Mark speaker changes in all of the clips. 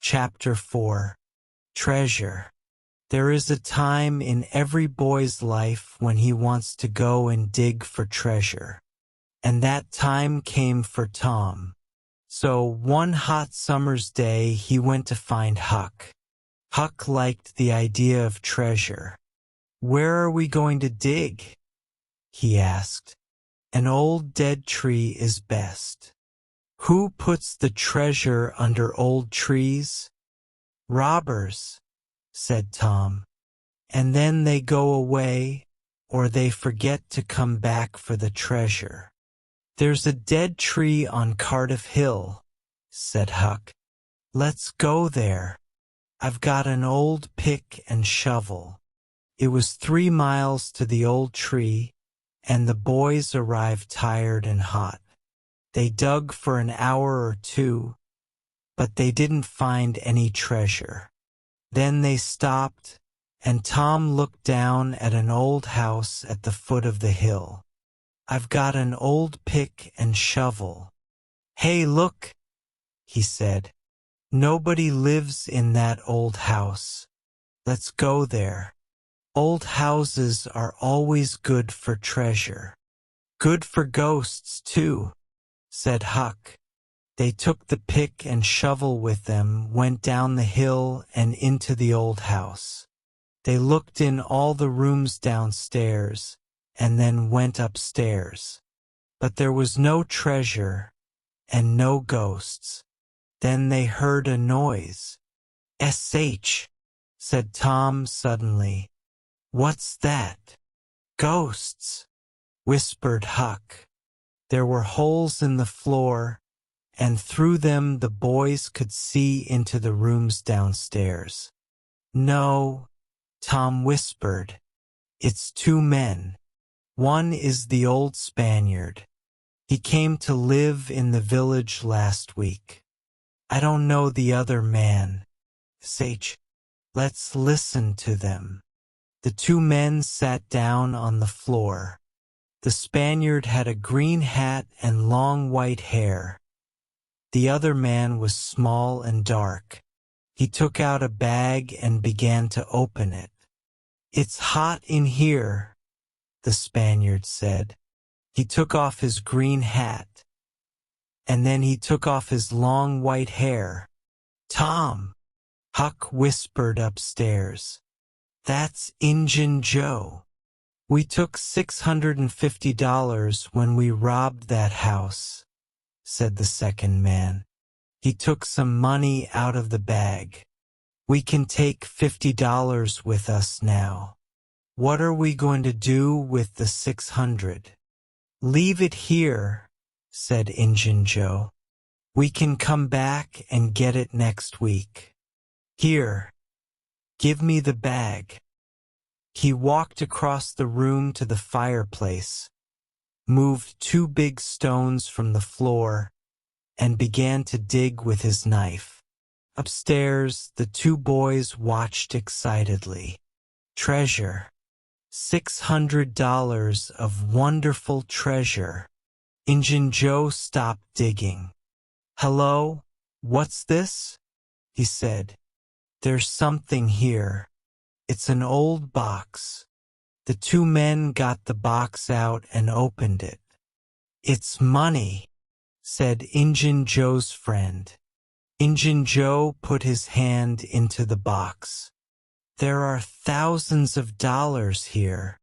Speaker 1: Chapter 4. Treasure. There is a time in every boy's life when he wants to go and dig for treasure. And that time came for Tom. So one hot summer's day he went to find Huck. Huck liked the idea of treasure. "Where are we going to dig?" he asked. "An old dead tree is best." "Who puts the treasure under old trees?" "Robbers," said Tom. "And then they go away, or they forget to come back for the treasure." "There's a dead tree on Cardiff Hill," said Huck. "Let's go there. I've got an old pick and shovel." It was 3 miles to the old tree, and the boys arrived tired and hot. They dug for an hour or two, but they didn't find any treasure. Then they stopped, and Tom looked down at an old house at the foot of the hill. "I've got an old pick and shovel." "Hey, look," he said. "Nobody lives in that old house. Let's go there." "Old houses are always good for treasure." "Good for ghosts, too," said Huck. They took the pick and shovel with them, went down the hill and into the old house. They looked in all the rooms downstairs, and then went upstairs. But there was no treasure, and no ghosts. Then they heard a noise. "Sh," said Tom suddenly. "What's that?" "Ghosts," whispered Huck. There were holes in the floor, and through them the boys could see into the rooms downstairs. "No," Tom whispered. "It's 2 men. One is the old Spaniard. He came to live in the village last week. I don't know the other man. Let's listen to them." The 2 men sat down on the floor. The Spaniard had a green hat and long white hair. The other man was small and dark. He took out a bag and began to open it. "It's hot in here," the Spaniard said. He took off his green hat, and then he took off his long white hair. "Tom," Huck whispered upstairs. "That's Injun Joe. We took $650 when we robbed that house," said the second man. He took some money out of the bag. "We can take $50 with us now." "What are we going to do with the 600? "Leave it here," said Injun Joe. "We can come back and get it next week. Here, give me the bag." He walked across the room to the fireplace, moved 2 big stones from the floor, and began to dig with his knife. Upstairs, the 2 boys watched excitedly. Treasure. $600 of wonderful treasure. Injun Joe stopped digging. "Hello, what's this?" he said. "There's something here. It's an old box." The 2 men got the box out and opened it. "It's money," said Injun Joe's friend. Injun Joe put his hand into the box. "There are thousands of dollars here,"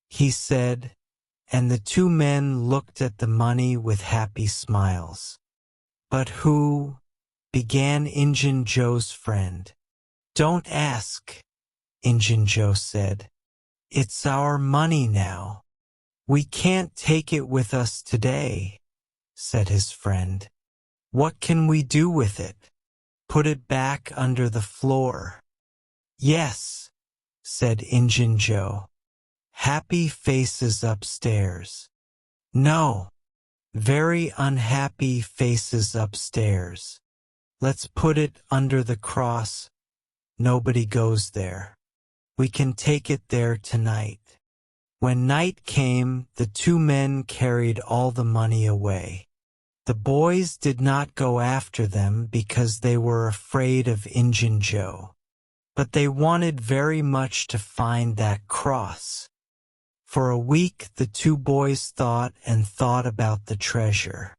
Speaker 1: he said, and the 2 men looked at the money with happy smiles. "But who?" began Injun Joe's friend. "Don't ask," Injun Joe said. "It's our money now." "We can't take it with us today," said his friend. "What can we do with it?" "Put it back under the floor." "Yes," said Injun Joe. Happy faces upstairs. "No, very unhappy faces upstairs. Let's put it under the cross. Nobody goes there. We can take it there tonight." When night came, the 2 men carried all the money away. The boys did not go after them because they were afraid of Injun Joe, but they wanted very much to find that cross. For a week the two boys thought and thought about the treasure.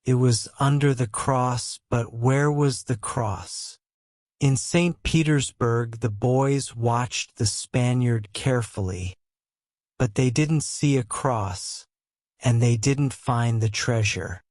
Speaker 1: It was under the cross, but where was the cross? In St. Petersburg the boys watched the Spaniard carefully, but they didn't see a cross, and they didn't find the treasure.